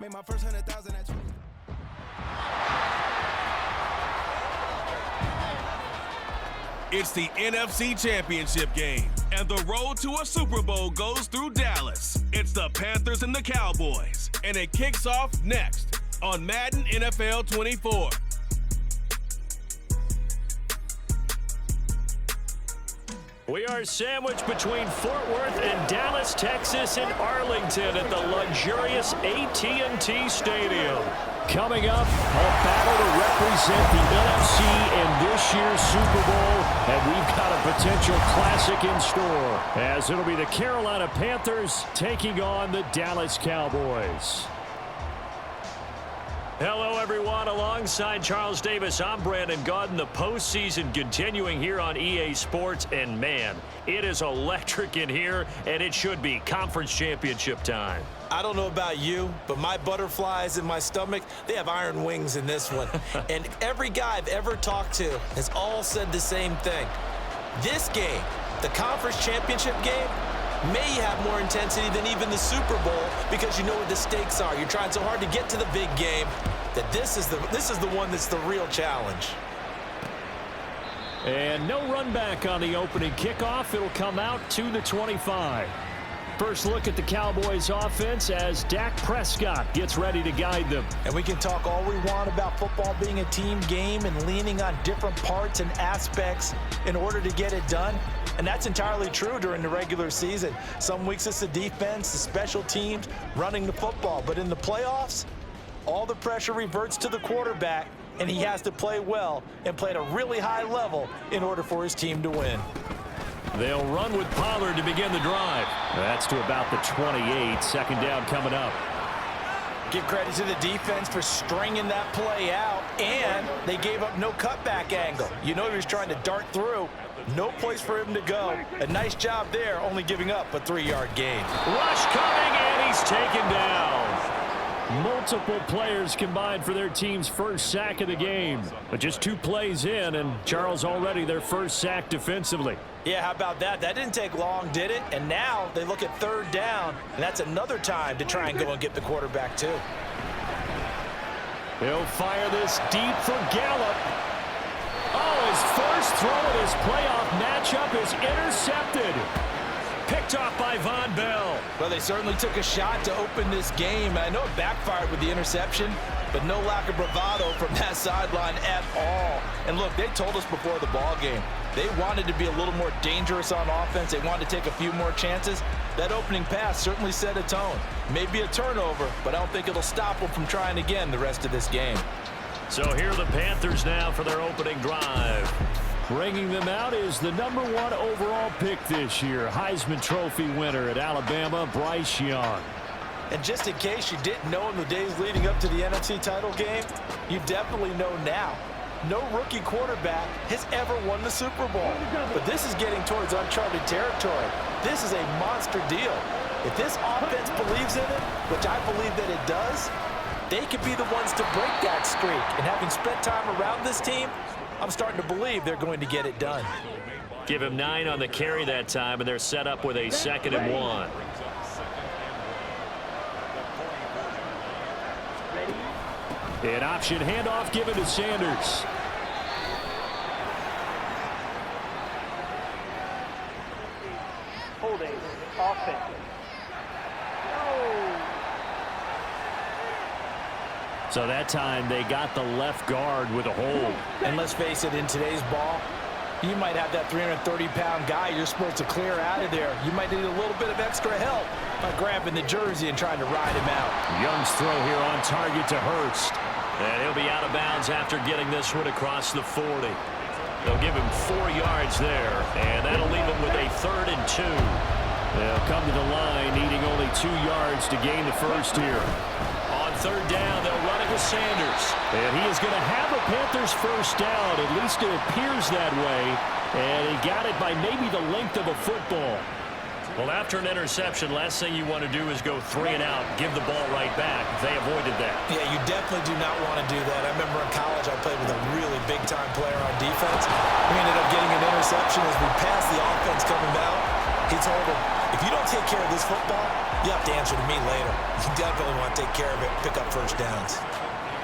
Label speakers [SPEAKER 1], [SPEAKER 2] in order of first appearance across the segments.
[SPEAKER 1] Made my first 100,000 at 20.
[SPEAKER 2] It's the NFC Championship game, and the road to a Super Bowl goes through Dallas. It's the Panthers and the Cowboys, and it kicks off next on Madden NFL 24.
[SPEAKER 3] We are sandwiched between Fort Worth and Dallas, Texas, and Arlington at the luxurious AT&T Stadium. Coming up, a battle to represent the NFC in this year's Super Bowl, and we've got a potential classic in store, as it'll be the Carolina Panthers taking on the Dallas Cowboys. Hello, everyone. Alongside Charles Davis, I'm Brandon Gaudin. The postseason continuing here on EA Sports, and man, it is electric in here, and it should be conference championship time.
[SPEAKER 4] I don't know about you, but my butterflies in my stomach, they have iron wings in this one. And every guy I've ever talked to has all said the same thing. This game, the conference championship game, may have more intensity than even the Super Bowl because you know what the stakes are. You're trying so hard to get to the big game that this is the one that's the real challenge.
[SPEAKER 3] And no run back on the opening kickoff. It'll come out to the 25. First look at the Cowboys offense as Dak Prescott gets ready to guide them.
[SPEAKER 4] And we can talk all we want about football being a team game and leaning on different parts and aspects in order to get it done. And that's entirely true during the regular season. Some weeks it's the defense, the special teams, running the football. But in the playoffs, all the pressure reverts to the quarterback, and he has to play well and play at a really high level in order for his team to win.
[SPEAKER 3] They'll run with Pollard to begin the drive. That's to about the 28. Second down coming up.
[SPEAKER 4] Give credit to the defense for stringing that play out, and they gave up no cutback angle. You know he was trying to dart through. No place for him to go. A nice job there, only giving up a 3-yard gain.
[SPEAKER 3] Rush coming, and he's taken down. Multiple players combined for their team's first sack of the game. But just 2 plays in, and Charles already their first sack defensively.
[SPEAKER 4] Yeah, how about that? That didn't take long, did it? And now they look at 3rd down, and that's another time to try and go and get the quarterback too.
[SPEAKER 3] He'll fire this deep for Gallup. Oh, his first throw of his playoff matchup is intercepted. Picked off by Von Bell.
[SPEAKER 4] Well, they certainly took a shot to open this game. I know it backfired with the interception, but no lack of bravado from that sideline at all. And look, they told us before the ball game, they wanted to be a little more dangerous on offense. They wanted to take a few more chances. That opening pass certainly set a tone. Maybe a turnover, but I don't think it'll stop them from trying again the rest of this game.
[SPEAKER 3] So here are the Panthers now for their opening drive. Bringing them out is the #1 overall pick this year, Heisman Trophy winner at Alabama, Bryce Young.
[SPEAKER 4] And just in case you didn't know in the days leading up to the NFC title game, you definitely know now. No rookie quarterback has ever won the Super Bowl. But this is getting towards uncharted territory. This is a monster deal. If this offense believes in it, which I believe that it does, they could be the ones to break that streak. And having spent time around this team, I'm starting to believe they're going to get it done.
[SPEAKER 3] Give him 9 on the carry that time, and they're set up with a 2nd and 1. An option handoff given to Sanders.
[SPEAKER 5] Holding offensive.
[SPEAKER 3] So that time they got the left guard with a hold.
[SPEAKER 4] And let's face it, in today's ball, you might have that 330-pound guy you're supposed to clear out of there. You might need a little bit of extra help by grabbing the jersey and trying to ride him out.
[SPEAKER 3] Young's throw here on target to Hurst. And he'll be out of bounds after getting this one across the 40. They'll give him 4 yards there, and that'll leave him with a 3rd and 2. They'll come to the line, needing only 2 yards to gain the first here. On 3rd down, they'll run it with Sanders. And he is going to have a Panthers first down. At least it appears that way. And he got it by maybe the length of a football. Well, after an interception, last thing you want to do is go 3 and out, give the ball right back. They avoided that.
[SPEAKER 4] Yeah, you definitely do not want to do that. I remember in college I played with a really big-time player on defense. We ended up getting an interception as we passed the offense coming out. He told him, If you don't take care of this football, you have to answer to me later. You definitely want to take care of it, pick up first downs.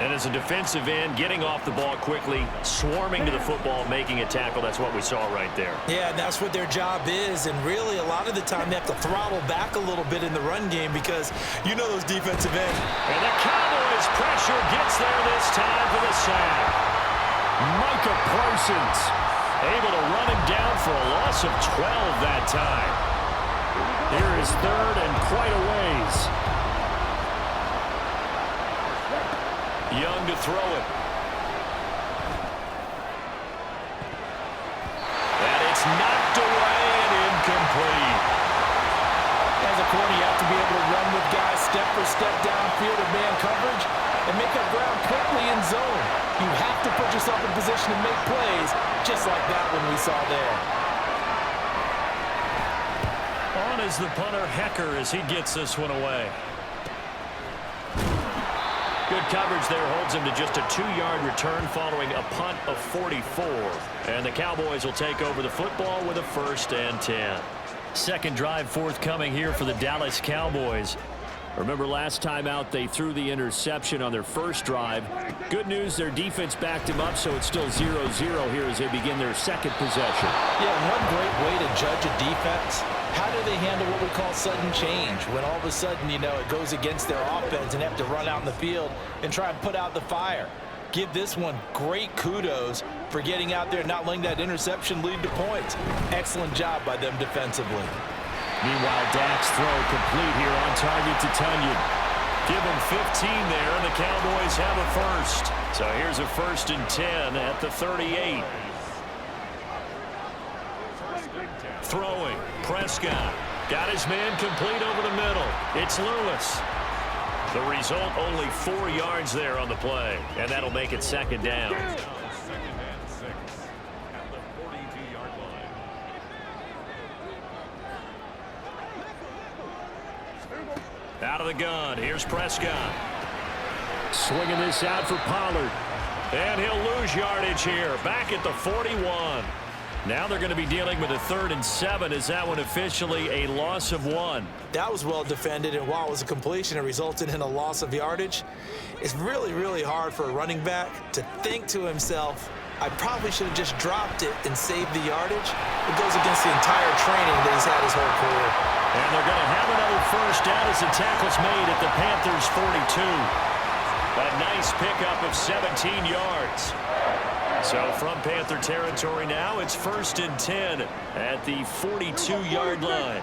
[SPEAKER 3] And as a defensive end, getting off the ball quickly, swarming to the football, making a tackle, that's what we saw right there.
[SPEAKER 4] Yeah, that's what their job is, and really a lot of the time they have to throttle back a little bit in the run game because you know those defensive ends.
[SPEAKER 3] And the Cowboys pressure gets there this time for the sack. Micah Parsons able to run him down for a loss of 12 that time. Here is third and quite a ways. Young to throw it. And it's knocked away and incomplete.
[SPEAKER 4] As a corner, you have to be able to run with guys step for step downfield in man coverage and make up ground quickly in zone. You have to put yourself in position to make plays, just like that one we saw there.
[SPEAKER 3] On is the punter, Hecker, as he gets this one away. Good coverage there, holds him to just a 2-yard return following a punt of 44. And the Cowboys will take over the football with a 1st and 10. Second drive forthcoming here for the Dallas Cowboys. Remember last time out they threw the interception on their first drive. Good news, their defense backed him up, so it's still 0-0 here as they begin their second possession.
[SPEAKER 4] Yeah, one great way to judge a defense. How do they handle what we call sudden change? When all of a sudden, you know, it goes against their offense and they have to run out in the field and try and put out the fire. Give this one great kudos for getting out there and not letting that interception lead to points. Excellent job by them defensively.
[SPEAKER 3] Meanwhile, Dak's throw complete here on target to Tunyon. Give him 15 there, and the Cowboys have a first. So here's a 1st and 10 at the 38. Throwing, Prescott. Got his man complete over the middle. It's Lewis. The result, only 4 yards there on the play, and that'll make it 2nd down. Out of the gun, here's Prescott. Swinging this out for Pollard. And he'll lose yardage here, back at the 41. Now they're going to be dealing with a 3rd and 7. Is that one officially a loss of 1?
[SPEAKER 4] That was well defended, and while it was a completion, it resulted in a loss of yardage. It's really, really hard for a running back to think to himself, I probably should have just dropped it and saved the yardage. It goes against the entire training that he's had his whole career.
[SPEAKER 3] And they're going to have another first down as the tackle's made at the Panthers' 42. A nice pickup of 17 yards. So from Panther territory now, it's 1st and 10 at the 42-yard line.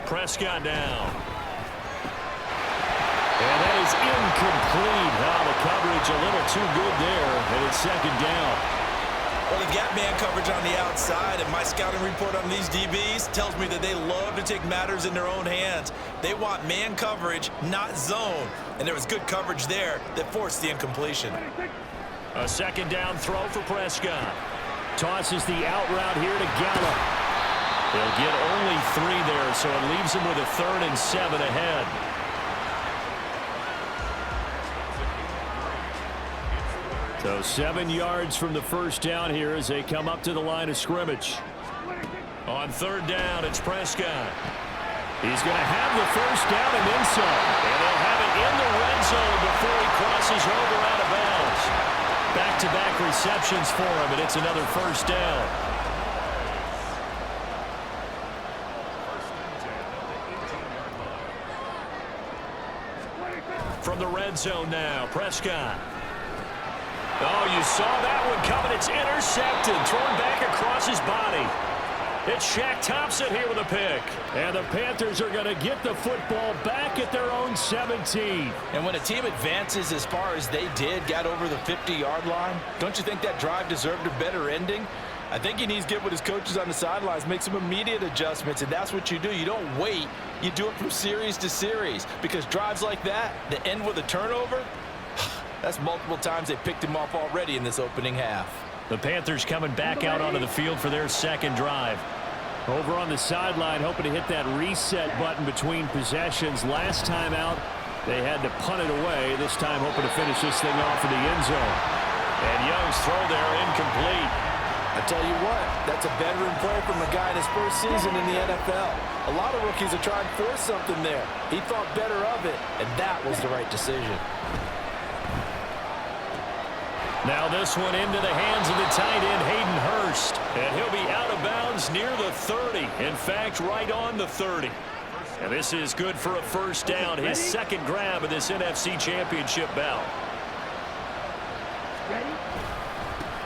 [SPEAKER 3] Prescott down. And that is incomplete. Now the coverage a little too good there, and it's 2nd down.
[SPEAKER 4] Well, they've got man coverage on the outside, and my scouting report on these DBs tells me that they love to take matters in their own hands. They want man coverage, not zone. And there was good coverage there that forced the incompletion.
[SPEAKER 3] A 2nd down throw for Prescott. Tosses the out route here to Gallup. They'll get only 3 there, so it leaves them with a 3rd and 7 ahead. So 7 yards from the first down here as they come up to the line of scrimmage. On 3rd down, it's Prescott. He's going to have the first down and then some. And they'll have it in the red zone before he crosses over out of bounds. Back-to-back receptions for him, and it's another first down. From the red zone now, Prescott. Oh, you saw that one coming. It's intercepted, thrown back across his body. It's Shaq Thompson here with a pick. And the Panthers are going to get the football back at their own 17.
[SPEAKER 4] And when a team advances as far as they did, got over the 50-yard line, don't you think that drive deserved a better ending? I think he needs to get with his coaches on the sidelines, make some immediate adjustments, and that's what you do. You don't wait. You do it from series to series, because drives like that end with a turnover, that's multiple times they picked him off already in this opening half.
[SPEAKER 3] The Panthers coming back out onto the field for their second drive. Over on the sideline, hoping to hit that reset button between possessions. Last time out, they had to punt it away. This time hoping to finish this thing off in the end zone. And Young's throw there incomplete.
[SPEAKER 4] I tell you what, that's a veteran play from a guy in his first season in the NFL. A lot of rookies are trying to force something there. He thought better of it, and that was the right decision.
[SPEAKER 3] Now this one into the hands of the tight end, Hayden Hurst. And he'll be out of bounds near the 30. In fact, right on the 30. And this is good for a first down, his second grab of this NFC Championship bout.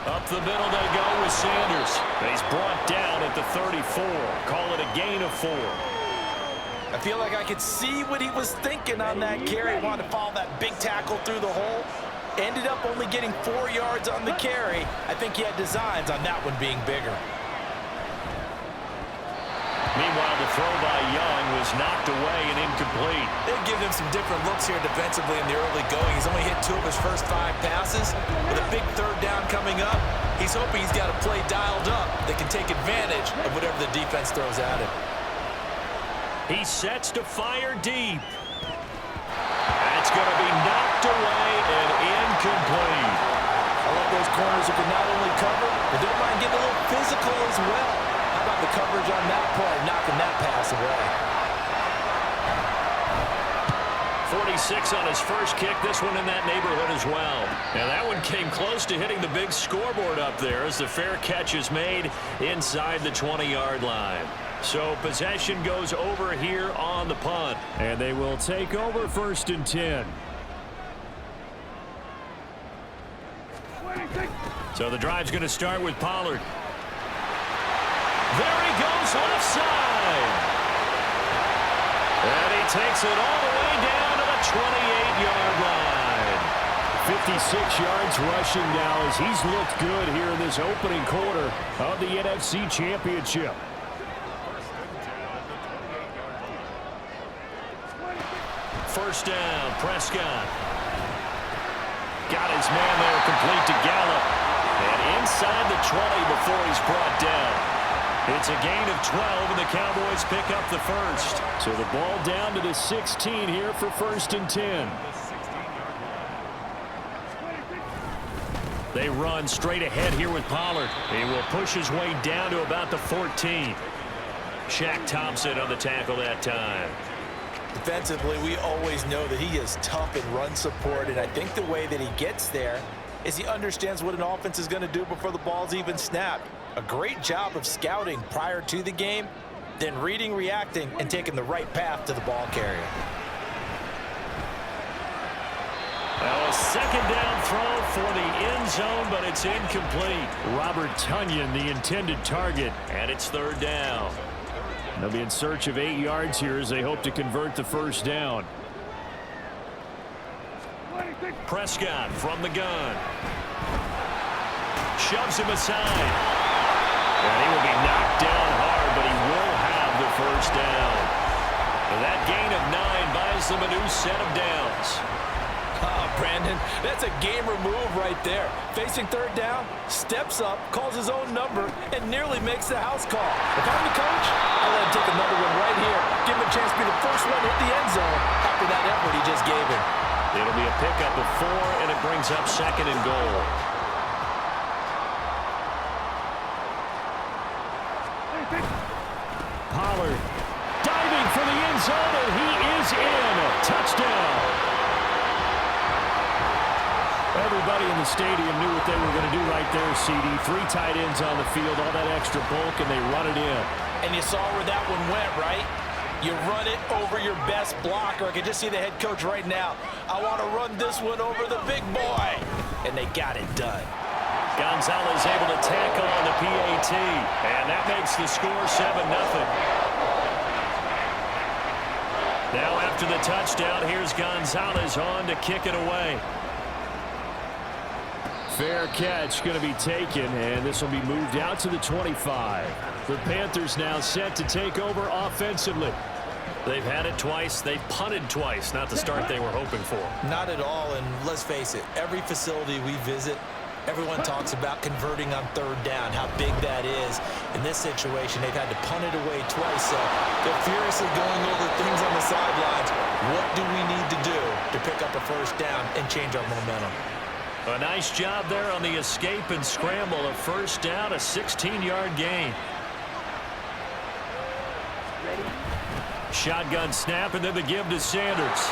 [SPEAKER 3] Up the middle they go with Sanders. He's brought down at the 34. Call it a gain of 4.
[SPEAKER 4] I feel like I could see what he was thinking on that carry. Wanted to follow that big tackle through the hole. Ended up only getting 4 yards on the carry. I think he had designs on that one being bigger.
[SPEAKER 3] Meanwhile, the throw by Young was knocked away and incomplete.
[SPEAKER 4] They've given him some different looks here defensively in the early going. He's only hit 2 of his first 5 passes. With a big third down coming up, he's hoping he's got a play dialed up that can take advantage of whatever the defense throws at him.
[SPEAKER 3] He sets to fire deep. That's going to be knocked away and incomplete.
[SPEAKER 4] I love those corners who can not only cover, but don't mind getting a little physical as well. How about the coverage on that play, knocking that pass away?
[SPEAKER 3] 46 on his first kick, this one in that neighborhood as well. And that one came close to hitting the big scoreboard up there as the fair catch is made inside the 20-yard line. So possession goes over here on the punt. And they will take over 1st and 10. So the drive's going to start with Pollard. There he goes left side. And he takes it all the way down to the 28-yard line.
[SPEAKER 1] 56 yards rushing now as he's looked good here in this opening quarter of the NFC Championship.
[SPEAKER 3] First down, Prescott. Got his man there complete to Gallup. And inside the 20 before he's brought down. It's a gain of 12, and the Cowboys pick up the first.
[SPEAKER 1] So the ball down to the 16 here for 1st and 10.
[SPEAKER 3] They run straight ahead here with Pollard. He will push his way down to about the 14. Shaq Thompson on the tackle that time.
[SPEAKER 4] Defensively, we always know that he is tough in run support, and I think the way that he gets there is he understands what an offense is going to do before the ball's even snapped. A great job of scouting prior to the game, then reading, reacting, and taking the right path to the ball carrier.
[SPEAKER 3] Now a second down throw for the end zone, but it's incomplete.
[SPEAKER 1] Robert Tonyan, the intended target.
[SPEAKER 3] And it's 3rd down.
[SPEAKER 1] They'll be in search of 8 yards here as they hope to convert the first down.
[SPEAKER 3] Prescott from the gun. Shoves him aside. And he will be knocked down hard, but he will have the first down. And that gain of 9 buys them a new set of downs.
[SPEAKER 4] Oh, Brandon, that's a gamer move right there. Facing 3rd down, steps up, calls his own number, and nearly makes the house call. If I'm the coach, I'll let him take another one right here. Give him a chance to be the first one to hit the end zone after that effort he just gave him.
[SPEAKER 3] It'll be a pickup of 4, and it brings up 2nd and goal.
[SPEAKER 1] Pollard diving for the end zone, and he is in. Touchdown. Everybody in the stadium knew what they were going to do right there, CD. 3 tight ends on the field, all that extra bulk, and they run it in.
[SPEAKER 4] And you saw where that one went, right? You run it over your best blocker. I can just see the head coach right now. I want to run this one over the big boy. And they got it done.
[SPEAKER 3] Gonzalez able to tackle on the PAT, and that makes the score 7-0. Now after the touchdown, here's Gonzalez on to kick it away.
[SPEAKER 1] Fair catch going to be taken, and this will be moved out to the 25. The Panthers now set to take over offensively.
[SPEAKER 3] They've had it twice. They've punted twice. Not the start they were hoping for.
[SPEAKER 4] Not at all, and let's face it, every facility we visit, everyone talks about converting on 3rd down, how big that is. In this situation, they've had to punt it away twice, so they're furiously going over things on the sidelines. What do we need to do to pick up a first down and change our momentum?
[SPEAKER 3] A nice job there on the escape and scramble. A first down, a 16-yard gain. Shotgun snap, and then the give to Sanders.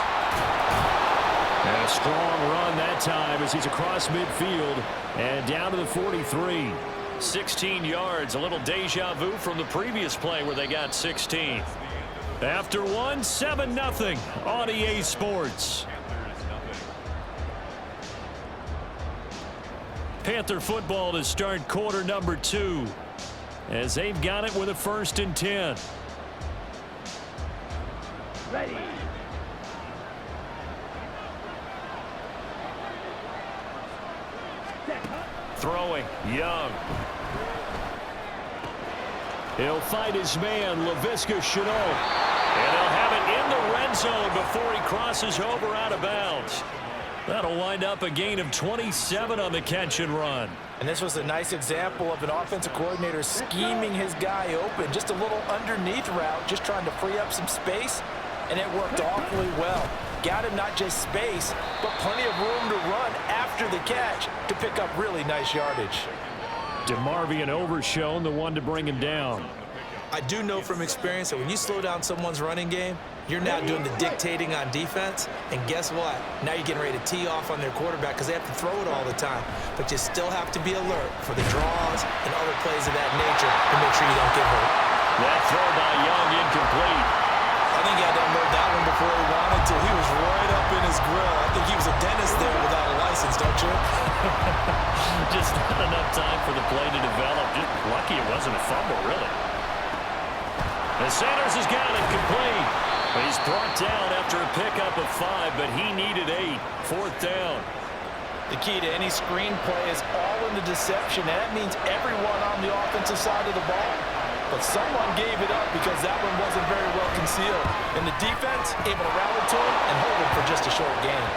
[SPEAKER 3] And a strong run that time as he's across midfield and down to the 43. 16 yards, a little deja vu from the previous play where they got 16. After one, 7-0 on EA Sports. Panther football to start quarter number 2 as they've got it with a 1st and 10.
[SPEAKER 5] Ready.
[SPEAKER 3] Throwing, Young.
[SPEAKER 1] He'll fight his man, Laviska Shenault.
[SPEAKER 3] And they'll have it in the red zone before he crosses over out of bounds. That'll wind up a gain of 27 on the catch and run.
[SPEAKER 4] And this was a nice example of an offensive coordinator scheming his guy open. Just a little underneath route, just trying to free up some space, and it worked awfully well. Got him not just space, but plenty of room to run after the catch to pick up really nice yardage.
[SPEAKER 1] DeMarvion Overshown, the one to bring him down.
[SPEAKER 4] I do know from experience that when you slow down someone's running game, you're now doing the dictating on defense, and guess what? Now you're getting ready to tee off on their quarterback because they have to throw it all the time. But you still have to be alert for the draws and other plays of that nature to make sure you don't get hurt.
[SPEAKER 3] That throw by Young incomplete.
[SPEAKER 4] I think he had to unload that one before he wanted to. He was right up in his grill. I think he was a dentist there without a license, don't you?
[SPEAKER 3] Just not enough time for the play to develop. Just lucky it wasn't a fumble, really. And Sanders has got it complete. He's brought down after a pickup of 5, but he needed 8. 4th down.
[SPEAKER 4] The key to any screen play is all in the deception, and that means everyone on the offensive side of the ball. But someone gave it up because that one wasn't very well concealed. And the defense able to rally to him and hold him for just a short gain.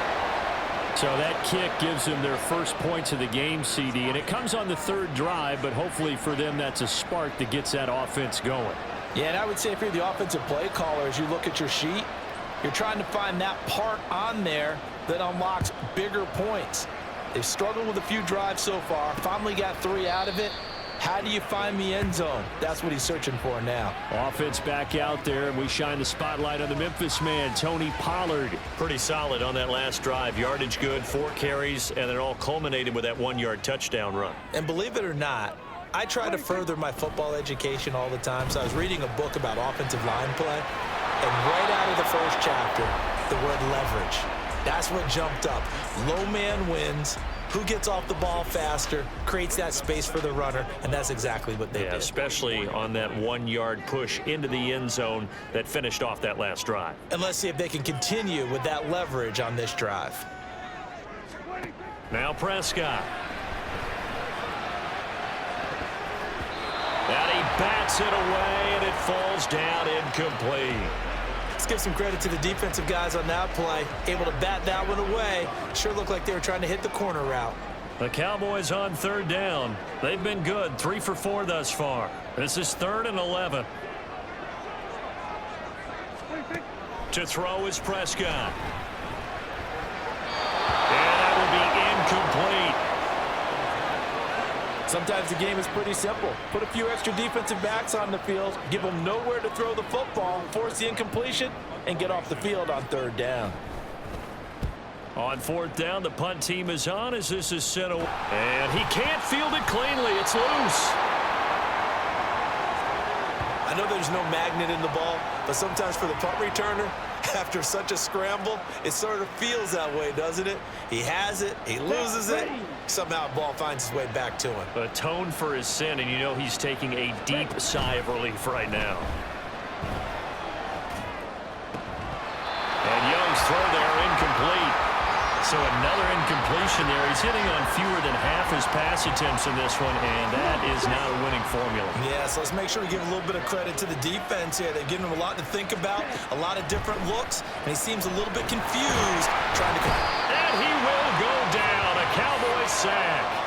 [SPEAKER 1] So that kick gives them their first points of the game, CD, and it comes on the 3rd drive, but hopefully for them that's a spark that gets that offense going.
[SPEAKER 4] Yeah, and I would say if you're the offensive play caller, as you look at your sheet, you're trying to find that part on there that unlocks bigger points. They've struggled with a few drives so far, finally got 3 out of it. How do you find the end zone? That's what he's searching for now.
[SPEAKER 1] Offense back out there, and we shine the spotlight on the Memphis man, Tony Pollard.
[SPEAKER 3] Pretty solid on that last drive. Yardage good, 4 carries, and it all culminated with that 1-yard touchdown run.
[SPEAKER 4] And believe it or not, I try to further my football education all the time, so I was reading a book about offensive line play, and right out of the first chapter, the word leverage. That's what jumped up. Low man wins. Who gets off the ball faster, creates that space for the runner, and that's exactly what they did.
[SPEAKER 3] Especially on that 1-yard push into the end zone that finished off that last drive.
[SPEAKER 4] And let's see if they can continue with that leverage on this drive.
[SPEAKER 3] Now Prescott. And he bats it away, and it falls down incomplete.
[SPEAKER 4] Let's give some credit to the defensive guys on that play. Able to bat that one away. Sure looked like they were trying to hit the corner route.
[SPEAKER 3] The Cowboys on 3rd down. They've been good, 3 for 4 thus far. This is 3rd and 11. To throw is Prescott. And that will be incomplete.
[SPEAKER 4] Sometimes the game is pretty simple. Put a few extra defensive backs on the field, give them nowhere to throw the football, force the incompletion, and get off the field on 3rd down.
[SPEAKER 3] On 4th down, the punt team is on as this is sent away. And he can't field it cleanly. It's loose.
[SPEAKER 4] I know there's no magnet in the ball, but sometimes for the punt returner, after such a scramble, it sort of feels that way, doesn't it? He has it, he loses it, somehow the ball finds its way back to him.
[SPEAKER 3] Atone for his sin, and you know he's taking a deep sigh of relief right now. And Young's throw there incomplete. So another incompletion there. He's hitting on fewer than half his pass attempts in this one, and that is not a winning formula.
[SPEAKER 4] Yeah, so let's make sure we give a little bit of credit to the defense here. They're giving him a lot to think about, a lot of different looks, and he seems a little bit confused trying to...
[SPEAKER 3] And he will go down. A Cowboy sack.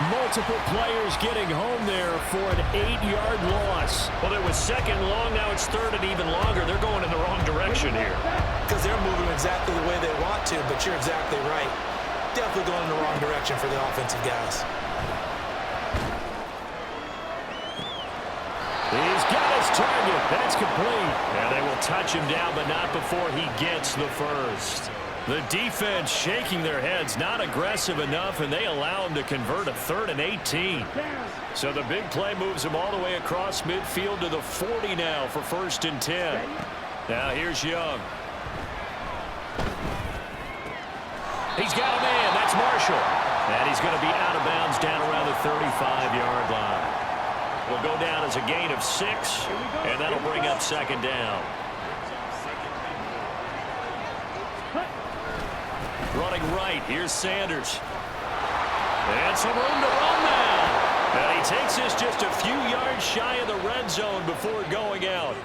[SPEAKER 1] Multiple players getting home there for an 8-yard loss.
[SPEAKER 3] Well, it was 2nd long. Now it's 3rd and even longer. They're going in the wrong direction here.
[SPEAKER 4] Because they're moving exactly the way they want to, but you're exactly right. definitely going in the wrong direction for the offensive guys.
[SPEAKER 1] He's got his target. That's complete.
[SPEAKER 3] And they will touch him down, but not before he gets the first. The defense shaking their heads, not aggressive enough, and they allow him to convert a 3rd and 18. So the big play moves him all the way across midfield to the 40 now for 1st and 10. Now here's Young. He's got a man. That's Marshall. And he's going to be out of bounds down around the 35-yard line. Will go down as a gain of 6, and that'll bring up 2nd down. Running right, here's Sanders. And some room to run now. And he takes this just a few yards shy of the red zone before going out.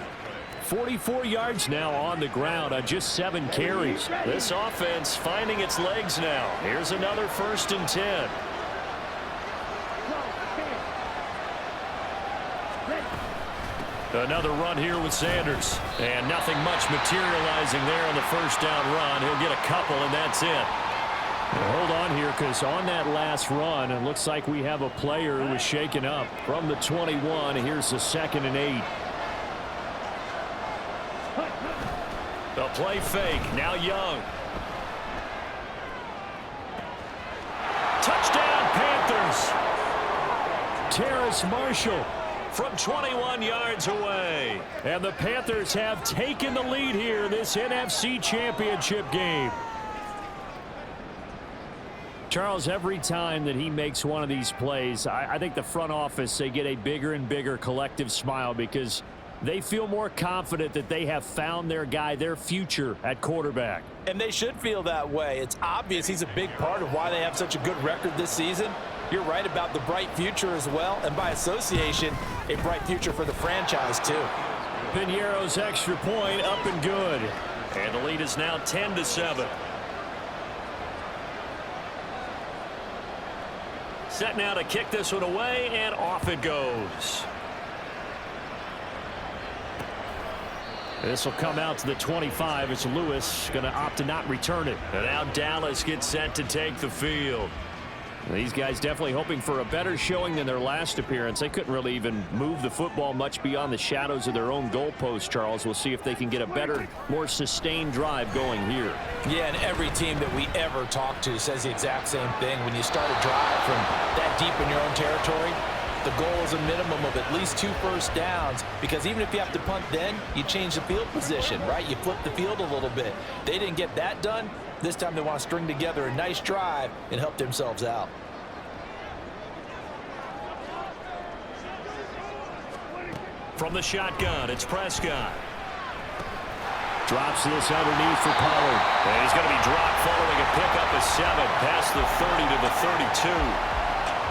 [SPEAKER 1] 44 yards now on the ground on just 7 carries.
[SPEAKER 3] This offense finding its legs now. Here's another 1st and 10.
[SPEAKER 1] Another run here with Sanders. And nothing much materializing there on the 1st down run. He'll get a couple, and that's it. Well, hold on here, because on that last run, it looks like we have a player who was shaken up. From the 21, here's the 2nd and 8.
[SPEAKER 3] The play fake. Now Young. Touchdown, Panthers.
[SPEAKER 1] Terrace Marshall
[SPEAKER 3] From 21 yards away.
[SPEAKER 1] And the Panthers have taken the lead here in this NFC Championship game. Charles, every time that he makes one of these plays, I think the front office, they get a bigger and bigger collective smile because they feel more confident that they have found their guy, their future at quarterback.
[SPEAKER 4] And they should feel that way. It's obvious he's a big part of why they have such a good record this season. You're right about the bright future as well, and by association, a bright future for the franchise too.
[SPEAKER 1] Piñeiro's extra point up and good.
[SPEAKER 3] And the lead is now 10-7. Set now to kick this one away, and off it goes.
[SPEAKER 1] This will come out to the 25. It's Lewis going to opt to not return it.
[SPEAKER 3] And now Dallas gets set to take the field.
[SPEAKER 1] These guys definitely hoping for a better showing than their last appearance. They couldn't really even move the football much beyond the shadows of their own goalpost, Charles. We'll see if they can get a better, more sustained drive going here.
[SPEAKER 4] Yeah, and every team that we ever talk to says the exact same thing. When you start a drive from that deep in your own territory, the goal is a minimum of at least 2 first downs, because even if you have to punt then, you change the field position, right? You flip the field a little bit. They didn't get that done. This time they want to string together a nice drive and help themselves out.
[SPEAKER 3] From the shotgun, it's Prescott.
[SPEAKER 1] Drops this underneath for Pollard.
[SPEAKER 3] And he's going to be dropped following a pickup of 7 past the 30 to the 32.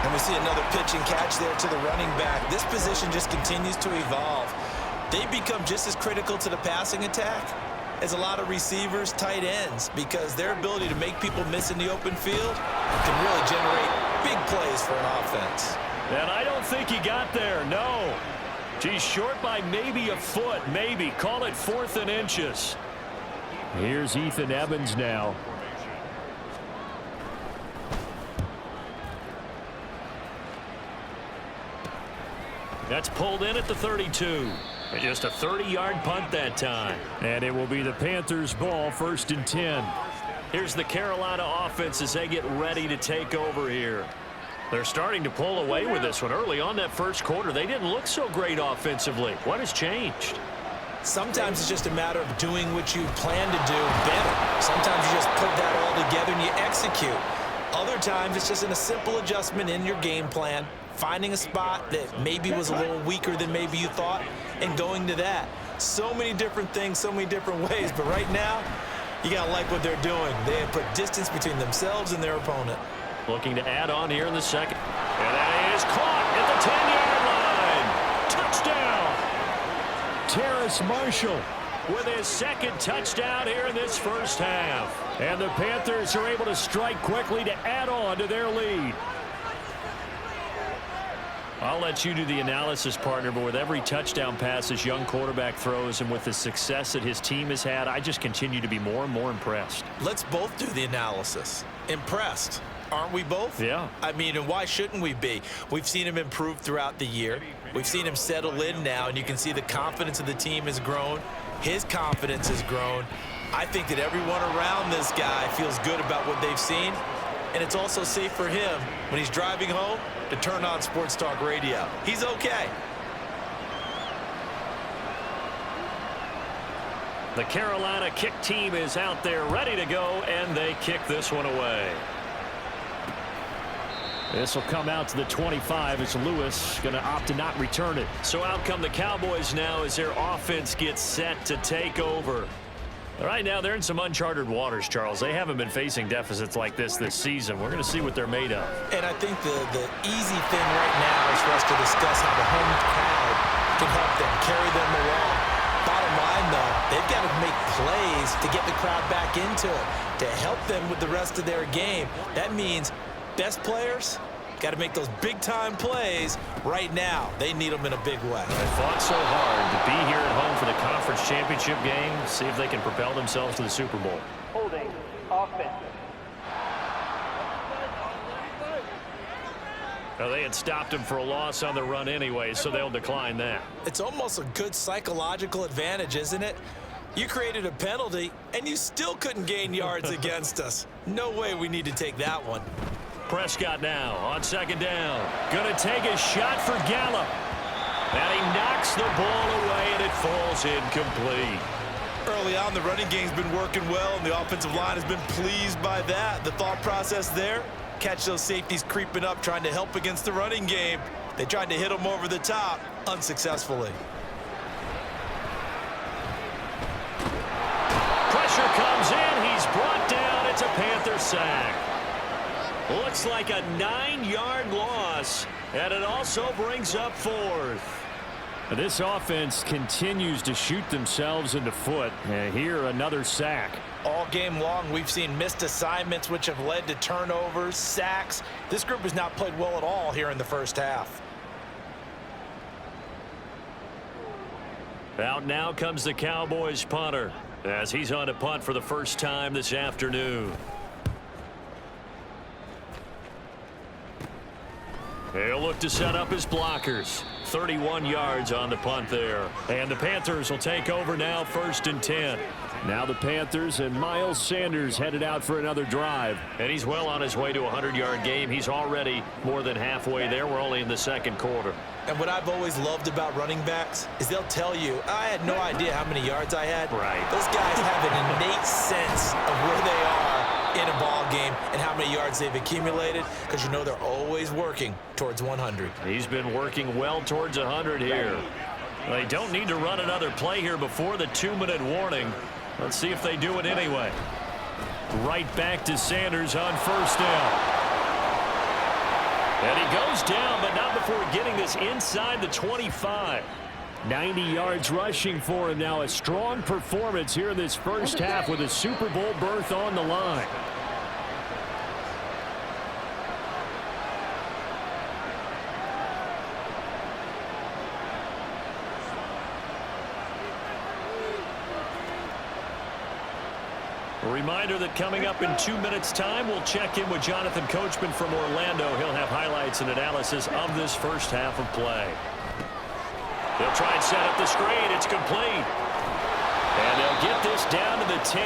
[SPEAKER 4] And we see another pitch and catch there to the running back. This position just continues to evolve. They become just as critical to the passing attack as a lot of receivers, tight ends, because their ability to make people miss in the open field can really generate big plays for an offense.
[SPEAKER 3] And I don't think he got there, no. He's short by maybe a foot, maybe. Call it 4th and inches.
[SPEAKER 1] Here's Ethan Evans now.
[SPEAKER 3] That's pulled in at the 32. And just a 30-yard punt that time.
[SPEAKER 1] And it will be the Panthers' ball, 1st and 10.
[SPEAKER 3] Here's the Carolina offense as they get ready to take over here. They're starting to pull away with this one. Early on that first quarter, they didn't look so great offensively. What has changed?
[SPEAKER 4] Sometimes it's just a matter of doing what you plan to do better. Sometimes you just put that all together and you execute. Other times it's just a simple adjustment in your game plan, finding a spot that maybe was a little weaker than maybe you thought, and going to that. So many different things, so many different ways, but right now, you got to like what they're doing. They have put distance between themselves and their opponent.
[SPEAKER 3] Looking to add on here in the second. And that is caught at the 10-yard line. Touchdown.
[SPEAKER 1] Terrace Marshall
[SPEAKER 3] with his 2nd touchdown here in this first half.
[SPEAKER 1] And the Panthers are able to strike quickly to add on to their lead. I'll let you do the analysis, partner, but with every touchdown pass this young quarterback throws and with the success that his team has had, I just continue to be more and more impressed.
[SPEAKER 4] Let's both do the analysis. Impressed. Aren't we both?
[SPEAKER 1] Yeah.
[SPEAKER 4] I mean, and why shouldn't we be? We've seen him improve throughout the year. We've seen him settle in now, and you can see the confidence of the team has grown. His confidence has grown. I think that everyone around this guy feels good about what they've seen, and it's also safe for him when he's driving home to turn on Sports Talk Radio. He's okay.
[SPEAKER 1] The Carolina kick team is out there ready to go, and they kick this one away. This will come out to the 25 as Lewis going to opt to not return it. So out come the Cowboys now as their offense gets set to take over. Right now, they're in some uncharted waters, Charles. They haven't been facing deficits like this season. We're going to see what they're made of.
[SPEAKER 4] And I think the easy thing right now is for us to discuss how the home crowd can help them, carry them along. Bottom line, though, they've got to make plays to get the crowd back into it, to help them with the rest of their game. That means best players got to make those big-time plays right now. They need them in a big way.
[SPEAKER 1] They fought so hard to be here at home for the conference championship game. See if they can propel themselves to the Super Bowl.
[SPEAKER 5] Holding offense.
[SPEAKER 1] Well, they had stopped him for a loss on the run anyway, so they'll decline that.
[SPEAKER 4] It's almost a good psychological advantage, isn't it? You created a penalty, and you still couldn't gain yards against us. No way we need to take that one.
[SPEAKER 1] Prescott now on second down. Going to take a shot for Gallup. And he knocks the ball away, and it falls incomplete.
[SPEAKER 4] Early on, the running game's been working well, and the offensive line has been pleased by that. The thought process there, catch those safeties creeping up, trying to help against the running game. They tried to hit them over the top, unsuccessfully.
[SPEAKER 1] Pressure comes in. He's brought down. It's a Panther sack. Looks like a 9-yard loss, and it also brings up fourth. This offense continues to shoot themselves in the foot. And here, another sack.
[SPEAKER 4] All game long, we've seen missed assignments, which have led to turnovers, sacks. This group has not played well at all here in the first half.
[SPEAKER 1] Out now comes the Cowboys punter as he's on to punt for the first time this afternoon. He'll look to set up his blockers. 31 yards on the punt there. And the Panthers will take over now, 1st and 10. Now the Panthers and Miles Sanders headed out for another drive. And he's well on his way to a 100-yard game. He's already more than halfway there. We're only in the second quarter.
[SPEAKER 4] And what I've always loved about running backs is they'll tell you, I had no idea how many yards I had.
[SPEAKER 1] Right.
[SPEAKER 4] Those guys have an innate sense of where they are in a ball game and how many yards they've accumulated, because you know they're always working towards 100.
[SPEAKER 1] He's been working well towards 100 here. They don't need to run another play here before the 2-minute warning. Let's see if they do it anyway. Right back to Sanders on 1st down. And he goes down, but not before getting this inside the 25. 90 yards rushing for him now. A strong performance here in this first half with a Super Bowl berth on the line. A reminder that coming up in 2 minutes' time, we'll check in with Jonathan Coachman from Orlando. He'll have highlights and analysis of this first half of play. They'll try and set up the screen. It's complete. And they'll get this down to the 10.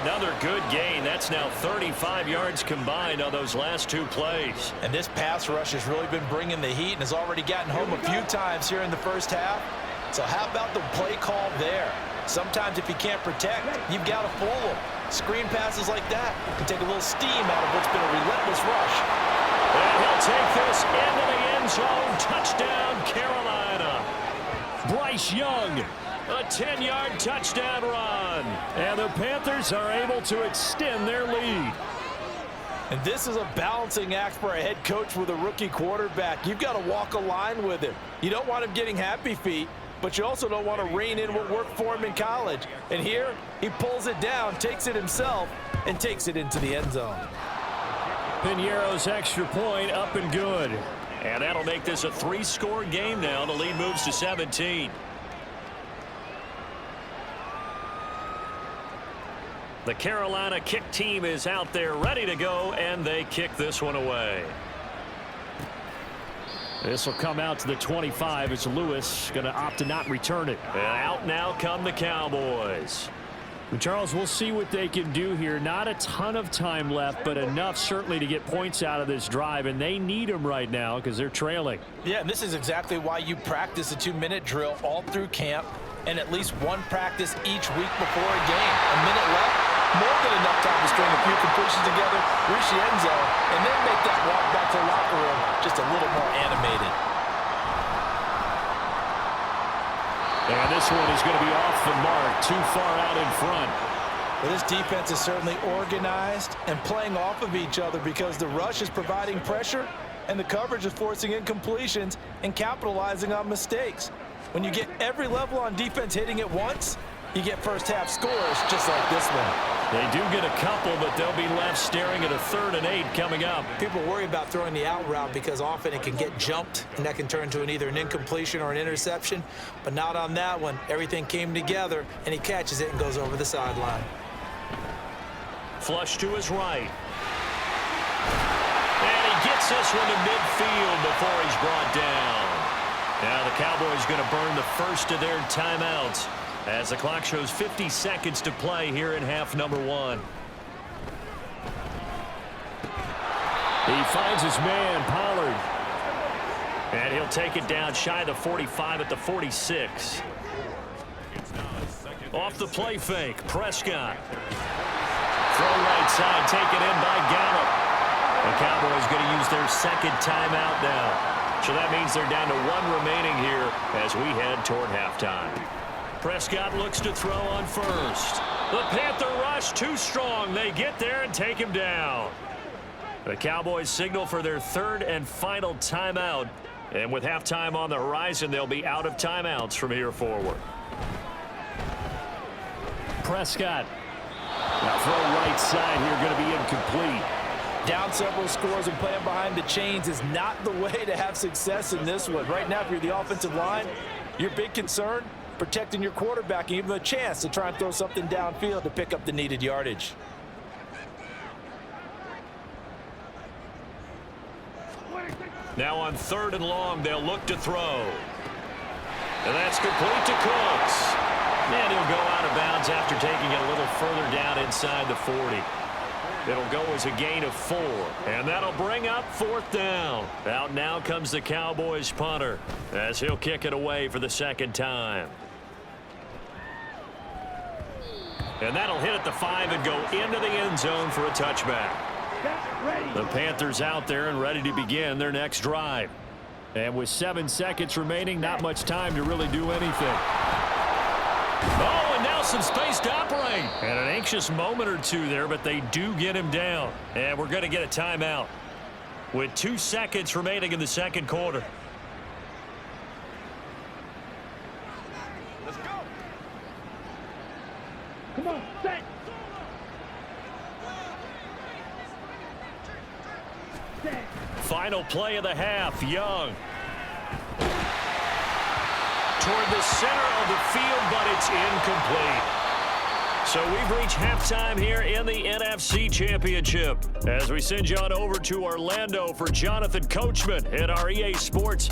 [SPEAKER 1] Another good gain. That's now 35 yards combined on those last 2 plays.
[SPEAKER 4] And this pass rush has really been bringing the heat and has already gotten home a few times here in the first half. So how about the play call there? Sometimes if you can't protect, you've got to fool them. Screen passes like that can take a little steam out of what's been a relentless rush.
[SPEAKER 1] And he'll take this into the end zone. Touchdown, Carolina. Bryce Young, a 10-yard touchdown run. And the Panthers are able to extend their lead.
[SPEAKER 4] And this is a balancing act for a head coach with a rookie quarterback. You've got to walk a line with him. You don't want him getting happy feet, but you also don't want to rein in what worked for him in college. And here, he pulls it down, takes it himself, and takes it into the end zone.
[SPEAKER 1] Piñeiro's extra point up and good.
[SPEAKER 3] And that'll make this a 3-score game now. The lead moves to 17. The Carolina kick team is out there ready to go, and they kick this one away.
[SPEAKER 1] This will come out to the 25. It's Lewis going to opt to not return it.
[SPEAKER 3] And out now come the Cowboys.
[SPEAKER 1] And Charles, we'll see what they can do here. Not a ton of time left, but enough certainly to get points out of this drive, and they need them right now because they're trailing.
[SPEAKER 4] Yeah, and this is exactly why you practice a 2-minute drill all through camp and at least one practice each week before a game. A minute left, more than enough time to string a few completions together, reach the end zone, and then make that walk back to the locker room just a little more animated.
[SPEAKER 1] And this one is going to be off the mark, too far out in front.
[SPEAKER 4] Well, this defense is certainly organized and playing off of each other because the rush is providing pressure and the coverage is forcing incompletions and capitalizing on mistakes. When you get every level on defense hitting at once, you get first-half scores just like this one.
[SPEAKER 3] They do get a couple, but they'll be left staring at a 3rd and 8 coming up.
[SPEAKER 4] People worry about throwing the out route because often it can get jumped, and that can turn to either an incompletion or an interception. But not on that one. Everything came together, and he catches it and goes over the sideline.
[SPEAKER 3] Flush to his right. And he gets this one to midfield before he's brought down. Now the Cowboys going to burn the first of their timeouts as the clock shows 50 seconds to play here in half number 1.
[SPEAKER 1] He finds his man, Pollard.
[SPEAKER 3] And he'll take it down shy of the 45 at the 46. Off the play fake, Prescott. Throw right side, taken in by Gallup. The Cowboys going to use their second timeout now. So that means they're down to 1 remaining here as we head toward halftime. Prescott looks to throw on first. The Panther rush too strong. They get there and take him down. The Cowboys signal for their 3rd and final timeout. And with halftime on the horizon, they'll be out of timeouts from here forward.
[SPEAKER 1] Prescott. Now throw right side here, going to be incomplete.
[SPEAKER 4] Down several scores and playing behind the chains is not the way to have success in this one. Right now, if you're the offensive line, your big concern, protecting your quarterback and give him a chance to try and throw something downfield to pick up the needed yardage.
[SPEAKER 3] Now on 3rd and long, they'll look to throw. And that's complete to Cooks. And he'll go out of bounds after taking it a little further down inside the 40. It'll go as a gain of 4. And that'll bring up 4th down. Out now comes the Cowboys punter as he'll kick it away for the 2nd time. And that'll hit at the 5 and go into the end zone for a touchback. The Panthers out there and ready to begin their next drive.
[SPEAKER 1] And with 7 seconds remaining, not much time to really do anything.
[SPEAKER 3] Oh, and now some space to operate.
[SPEAKER 1] And an anxious moment or two there, but they do get him down.
[SPEAKER 3] And we're going to get a timeout with 2 seconds remaining in the 2nd quarter.
[SPEAKER 5] Let's go. Come on, set.
[SPEAKER 3] Final play of the half, Young. Toward the center of the field, but it's incomplete. So we've reached halftime here in the NFC Championship as we send you on over to Orlando for Jonathan Coachman at our EA Sports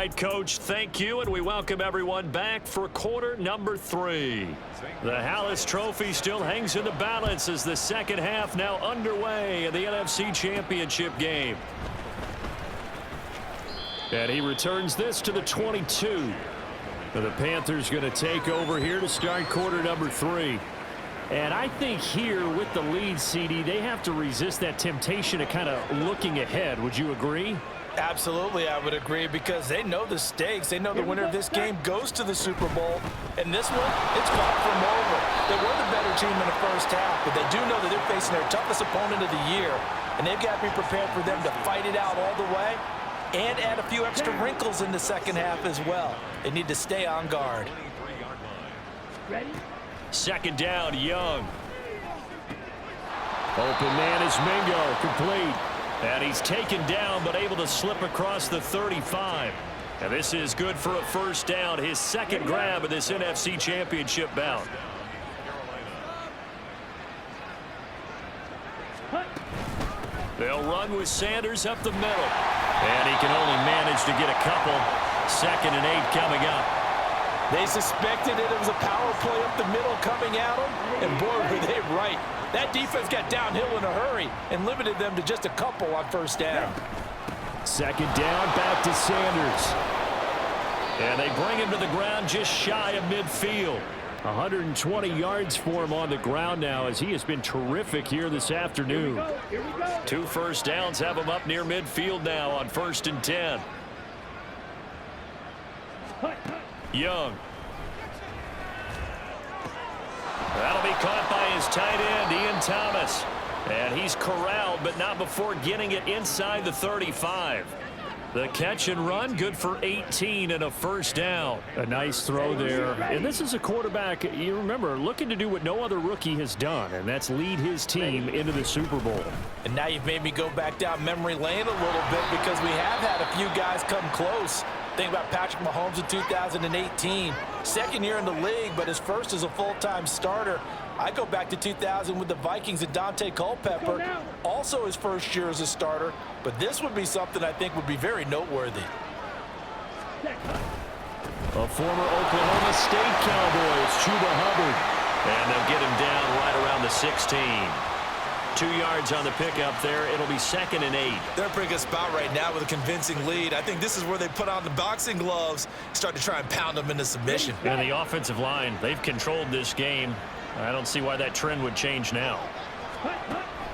[SPEAKER 3] right, Coach. Thank you, and we welcome everyone back for quarter number 3. The Hallis Trophy still hangs in the balance as the second half now underway in the NFC Championship game.
[SPEAKER 1] And he returns this to the 22. The Panthers going to take over here to start quarter number 3. And I think here with the lead, CD, they have to resist that temptation of kind of looking ahead. Would you agree?
[SPEAKER 4] Absolutely, I would agree, because they know the stakes. They know the winner of this game goes to the Super Bowl. And this one, it's far from over. They were the better team in the first half, but they do know that they're facing their toughest opponent of the year. And they've got to be prepared for them to fight it out all the way and add a few extra wrinkles in the second half as well. They need to stay on guard.
[SPEAKER 5] Ready?
[SPEAKER 3] Second down, Young.
[SPEAKER 1] Open man is Mingo, complete.
[SPEAKER 3] And he's taken down, but able to slip across the 35. And this is good for a first down, his second grab of this NFC Championship bout. They'll run with Sanders up the middle. And he can only manage to get a couple. 2nd and 8 coming up.
[SPEAKER 4] They suspected it was a power play up the middle coming at them, and boy, were they right. That defense got downhill in a hurry and limited them to just a couple on first down.
[SPEAKER 1] Second down, back to Sanders.
[SPEAKER 3] And they bring him to the ground just shy of midfield.
[SPEAKER 1] 120 yards for him on the ground now, as he has been terrific here this afternoon.
[SPEAKER 5] Here we go.
[SPEAKER 3] 2 first downs have him up near midfield now on 1st and 10. Young. That'll be caught by his tight end, Ian Thomas. And he's corralled, but not before getting it inside the 35. The catch and run, good for 18 and a first down.
[SPEAKER 1] A nice throw there. And this is a quarterback, you remember, looking to do what no other rookie has done, and that's lead his team into the Super Bowl.
[SPEAKER 4] And now you've made me go back down memory lane a little bit, because we have had a few guys come close. Think about Patrick Mahomes in 2018. Second year in the league, but his first as a full-time starter. I go back to 2000 with the Vikings and Dante Culpepper. Also his first year as a starter. But this would be something I think would be very noteworthy.
[SPEAKER 1] A former Oklahoma State Cowboy, it's Chuba Hubbard.
[SPEAKER 3] And they'll get him down right around the 16. 2 yards on the pickup there. It'll be 2nd and 8.
[SPEAKER 4] They're in a pretty good spot right now with a convincing lead. I think this is where they put on the boxing gloves, start to try and pound them into submission.
[SPEAKER 3] And the offensive line, they've controlled this game. I don't see why that trend would change now.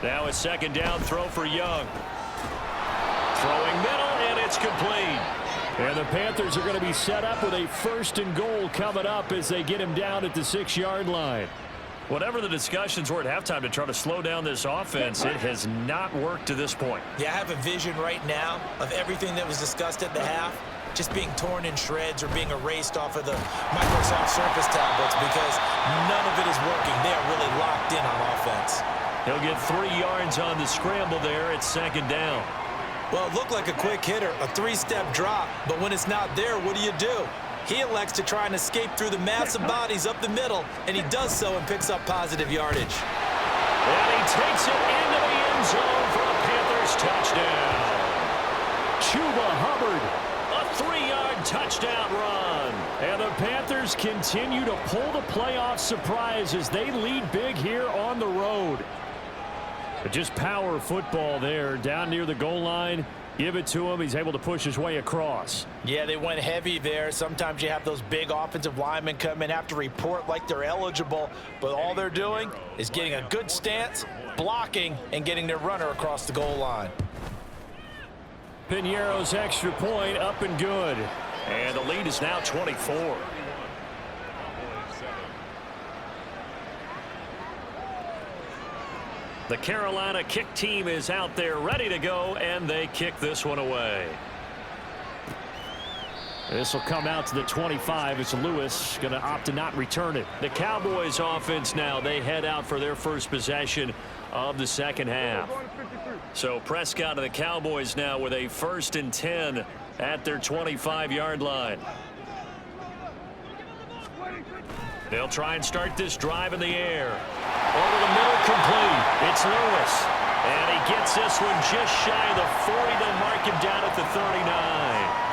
[SPEAKER 3] Now a 2nd down throw for Young. Throwing middle, and it's complete.
[SPEAKER 1] And the Panthers are going to be set up with a 1st and goal coming up as they get him down at the 6-yard line.
[SPEAKER 3] Whatever the discussions were at halftime to try to slow down this offense, it has not worked to this point.
[SPEAKER 4] Yeah, I have a vision right now of everything that was discussed at the half just being torn in shreds or being erased off of the Microsoft Surface tablets, because none of it is working. They are really locked in on offense.
[SPEAKER 3] He'll get 3 yards on the scramble there at 2nd down.
[SPEAKER 4] Well, it looked like a quick hitter, a 3-step drop, but when it's not there, what do? He elects to try and escape through the massive bodies up the middle, and he does so and picks up positive yardage.
[SPEAKER 3] And he takes it into the end zone for a Panthers touchdown.
[SPEAKER 1] Chuba Hubbard.
[SPEAKER 3] A 3-yard touchdown run.
[SPEAKER 1] And the Panthers continue to pull the playoff surprise as they lead big here on the road. But just power football there down near the goal line. Give it to him. He's able to push his way across.
[SPEAKER 4] Yeah, they went heavy there. Sometimes you have those big offensive linemen come in, have to report like they're eligible, but all they're doing is getting a good stance, blocking, and getting their runner across the goal line.
[SPEAKER 1] Piñeiro's extra point up and good.
[SPEAKER 3] And the lead is now 24. The Carolina kick team is out there ready to go, and they kick this one away.
[SPEAKER 1] This will come out to the 25. It's Lewis going to opt to not return it.
[SPEAKER 3] The Cowboys offense now, they head out for their first possession of the second half. So Prescott and the Cowboys now with a 1st and 10 at their 25-yard line. They'll try and start this drive in the air. Over the middle, complete. It's Lewis. And he gets this one just shy of the 40. They'll mark him down at the 39.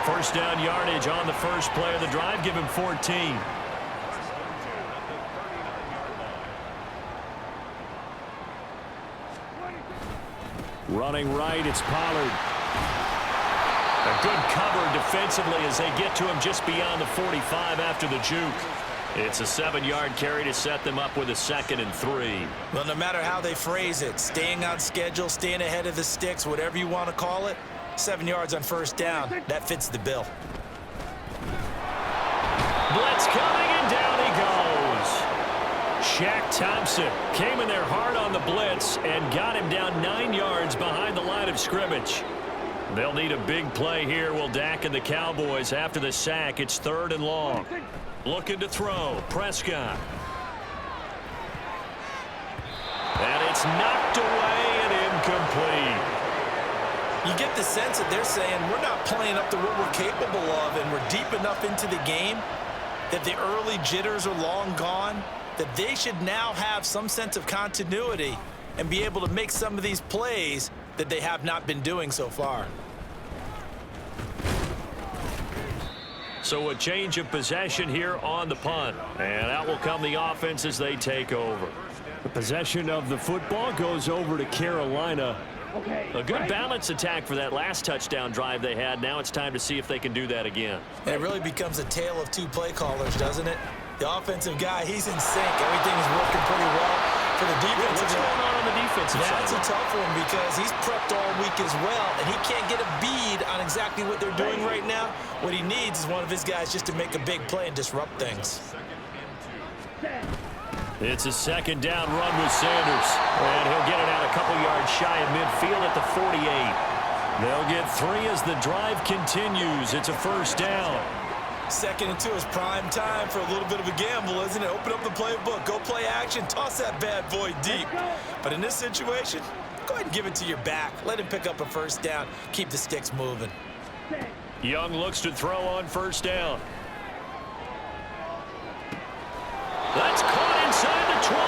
[SPEAKER 3] First down yardage on the first play of the drive. Give him 14.
[SPEAKER 1] Running right, it's Pollard.
[SPEAKER 3] A good cover defensively as they get to him just beyond the 45 after the juke. It's a 7-yard carry to set them up with a 2nd and 3.
[SPEAKER 4] Well, no matter how they phrase it, staying on schedule, staying ahead of the sticks, whatever you want to call it, 7 yards on first down, that fits the bill.
[SPEAKER 3] Blitz coming, and down he goes.
[SPEAKER 1] Shaq Thompson came in there hard on the blitz and got him down 9 yards behind the line of scrimmage.
[SPEAKER 3] They'll need a big play here. Will Dak and the Cowboys after the sack. It's 3rd and long. Looking to throw. Prescott. And it's knocked away and incomplete.
[SPEAKER 4] You get the sense that they're saying we're not playing up to what we're capable of, and we're deep enough into the game that the early jitters are long gone, that they should now have some sense of continuity and be able to make some of these plays that they have not been doing so far.
[SPEAKER 3] So a change of possession here on the punt. And out will come the offense as they take over.
[SPEAKER 1] The possession of the football goes over to Carolina.
[SPEAKER 3] A good balance attack for that last touchdown drive they had. Now it's time to see if they can do that again.
[SPEAKER 4] And it really becomes a tale of two play callers, doesn't it? The offensive guy, he's in sync. Everything is working pretty well. For the defensive
[SPEAKER 3] What's going on the defensive side?
[SPEAKER 4] That's a tough one because he's prepped all week as well, and he can't get a bead on exactly what they're doing right now. What he needs is one of his guys just to make a big play and disrupt things.
[SPEAKER 3] It's a 2nd down run with Sanders. And he'll get it out a couple yards shy of midfield at the 48.
[SPEAKER 1] They'll get 3 as the drive continues. It's a 1st down.
[SPEAKER 4] 2nd and 2 is prime time for a little bit of a gamble, isn't it? Open up the playbook, go play action, toss that bad boy deep. But in this situation, go ahead and give it to your back. Let him pick up a 1st down. Keep the sticks moving.
[SPEAKER 3] Young looks to throw on 1st down. That's caught inside the 20.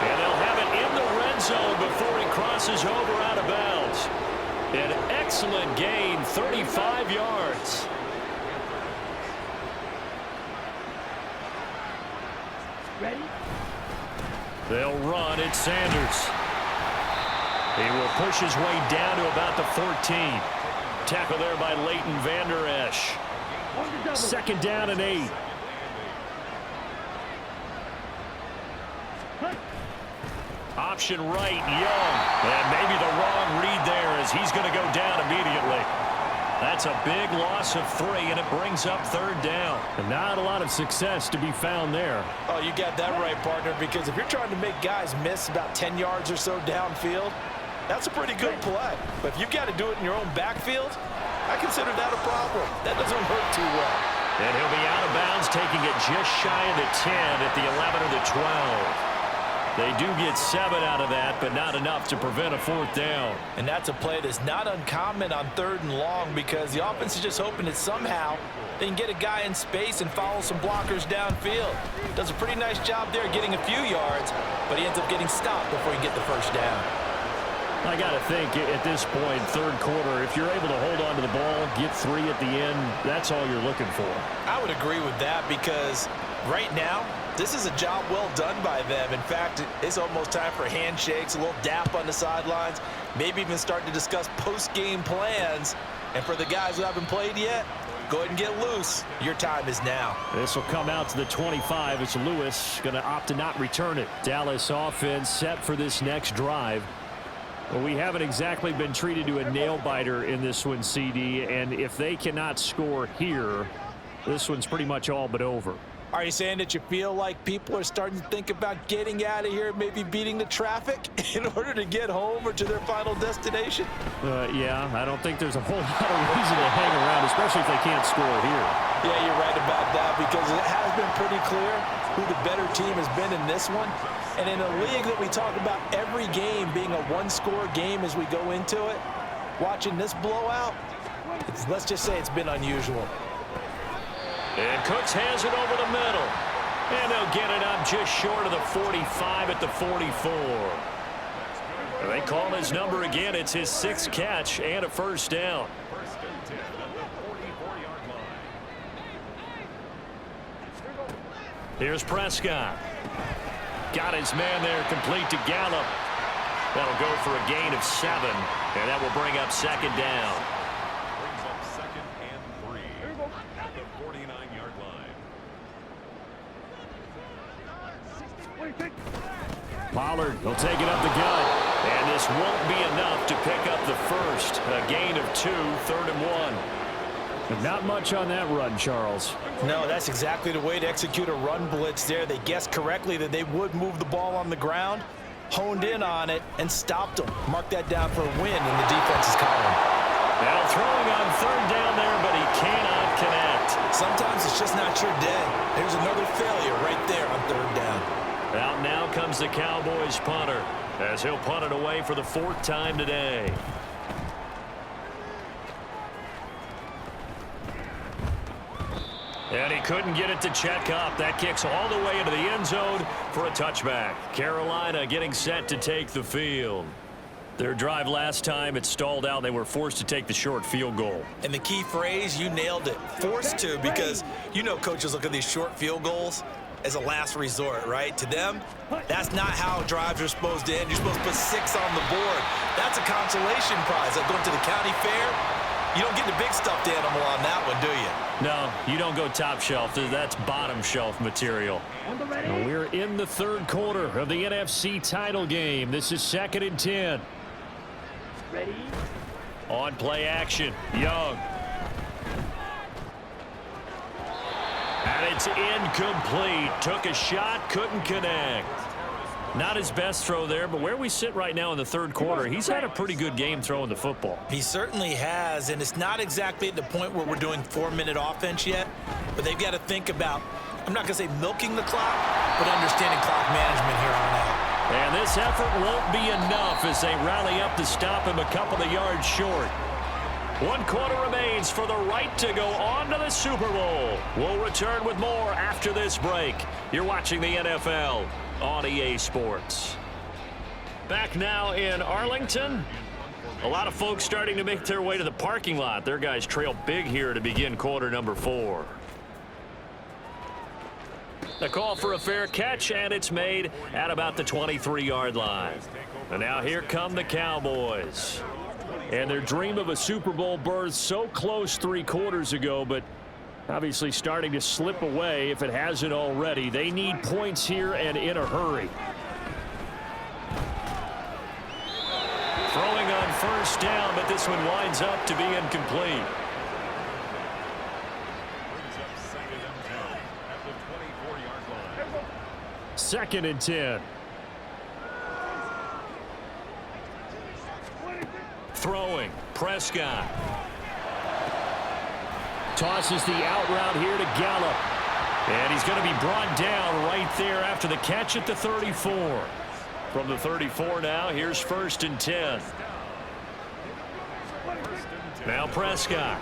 [SPEAKER 3] And they'll have it in the red zone before he crosses over out of bounds. An excellent gain, 35 yards.
[SPEAKER 5] Ready?
[SPEAKER 3] They'll run it. Sanders. He will push his way down to about the 14. Tackle there by Leighton Vander Esch.
[SPEAKER 1] 2nd down and 8.
[SPEAKER 3] Option right, Young. And maybe the wrong read there as he's going to go down immediately. That's a big loss of 3, and it brings up 3rd down.
[SPEAKER 1] And not a lot of success to be found there.
[SPEAKER 4] Oh, you got that right, partner, because if you're trying to make guys miss about 10 yards or so downfield, that's a pretty good play. But if you've got to do it in your own backfield, I consider that a problem. That doesn't hurt too well.
[SPEAKER 3] And he'll be out of bounds, taking it just shy of the 10 at the 11 or the 12. They do get 7 out of that, but not enough to prevent a 4th down.
[SPEAKER 4] And that's a play that's not uncommon on 3rd and long because the offense is just hoping that somehow they can get a guy in space and follow some blockers downfield. Does a pretty nice job there getting a few yards, but he ends up getting stopped before he can get the 1st down.
[SPEAKER 1] I got to think at this point, 3rd quarter, if you're able to hold on to the ball, get 3 at the end, that's all you're looking for.
[SPEAKER 4] I would agree with that because right now, this is a job well done by them. In fact, it's almost time for handshakes, a little dap on the sidelines, maybe even start to discuss post-game plans. And for the guys who haven't played yet, go ahead and get loose. Your time is now.
[SPEAKER 1] This will come out to the 25. It's Lewis going to opt to not return it. Dallas offense set for this next drive. Well, we haven't exactly been treated to a nail-biter in this one, CD. And if they cannot score here, this one's pretty much all but over.
[SPEAKER 4] Are you saying that you feel like people are starting to think about getting out of here, maybe beating the traffic in order to get home or to their final destination?
[SPEAKER 1] Yeah, I don't think there's a whole lot of reason to hang around, especially if they can't score here.
[SPEAKER 4] Yeah, you're right about that because it has been pretty clear who the better team has been in this one. And in a league that we talk about every game being a one-score game as we go into it, watching this blowout, let's just say it's been unusual.
[SPEAKER 3] And Cooks has it over the middle. And they'll get it up just short of the 45 at the 44. They call his number again. It's his 6th catch and a 1st down. Here's Prescott. Got his man there, complete to Gallup. That'll go for a gain of 7, and that will bring up second down.
[SPEAKER 5] Brings up 2nd and 3 at the 49-yard line.
[SPEAKER 1] Pollard will take it up the gut.
[SPEAKER 3] And this won't be enough to pick up the first. A gain of 2, 3rd and 1.
[SPEAKER 1] Not much on that run, Charles.
[SPEAKER 4] No, that's exactly the way to execute a run blitz there. They guessed correctly that they would move the ball on the ground, honed in on it, and stopped them. Mark that down for a win in the defense's column.
[SPEAKER 3] Now throwing on 3rd down there, but he cannot connect.
[SPEAKER 4] Sometimes it's just not your day. There's another failure right there on 3rd down.
[SPEAKER 3] Out now comes the Cowboys punter, as he'll punt it away for the 4th time today. And he couldn't get it to check up. That kicks all the way into the end zone for a touchback. Carolina getting set to take the field. Their drive last time, it stalled out. They were forced to take the short field goal.
[SPEAKER 4] And the key phrase, you nailed it. Forced to, because you know coaches look at these short field goals as a last resort, right? To them, that's not how drives are supposed to end. You're supposed to put 6 on the board. That's a consolation prize. Like going to the county fair, you don't get the big stuffed animal on that one, do you?
[SPEAKER 3] No, you don't go top shelf. That's bottom shelf material.
[SPEAKER 1] We're in the 3rd quarter of the NFC title game. This is 2nd and 10.
[SPEAKER 5] Ready?
[SPEAKER 3] On play action, Young. And it's incomplete. Took a shot, couldn't connect. Not his best throw there, but where we sit right now in the 3rd quarter, he's had a pretty good game throwing the football.
[SPEAKER 4] He certainly has, and it's not exactly at the point where we're doing 4-minute offense yet, but they've got to think about, I'm not going to say milking the clock, but understanding clock management here on out.
[SPEAKER 3] And this effort won't be enough as they rally up to stop him a couple of yards short. 1 quarter remains for the right to go on to the Super Bowl. We'll return with more after this break. You're watching the NFL on EA Sports. Back now in Arlington. A lot of folks starting to make their way to the parking lot. Their guys trail big here to begin quarter number 4. The call for a fair catch, and it's made at about the 23-yard line. And now here come the Cowboys.
[SPEAKER 1] And their dream of a Super Bowl berth so close 3 quarters ago, but obviously starting to slip away if it hasn't already. They need points here and in a hurry.
[SPEAKER 3] Throwing on 1st down, but this one winds up to be incomplete.
[SPEAKER 5] Brings up 2nd and 10 at the 24-yard line.
[SPEAKER 1] 2nd and 10.
[SPEAKER 3] Throwing, Prescott.
[SPEAKER 1] Tosses the out route here to Gallup.
[SPEAKER 3] And he's going to be brought down right there after the catch at the 34. From the 34 now, here's 1st and 10. Now Prescott.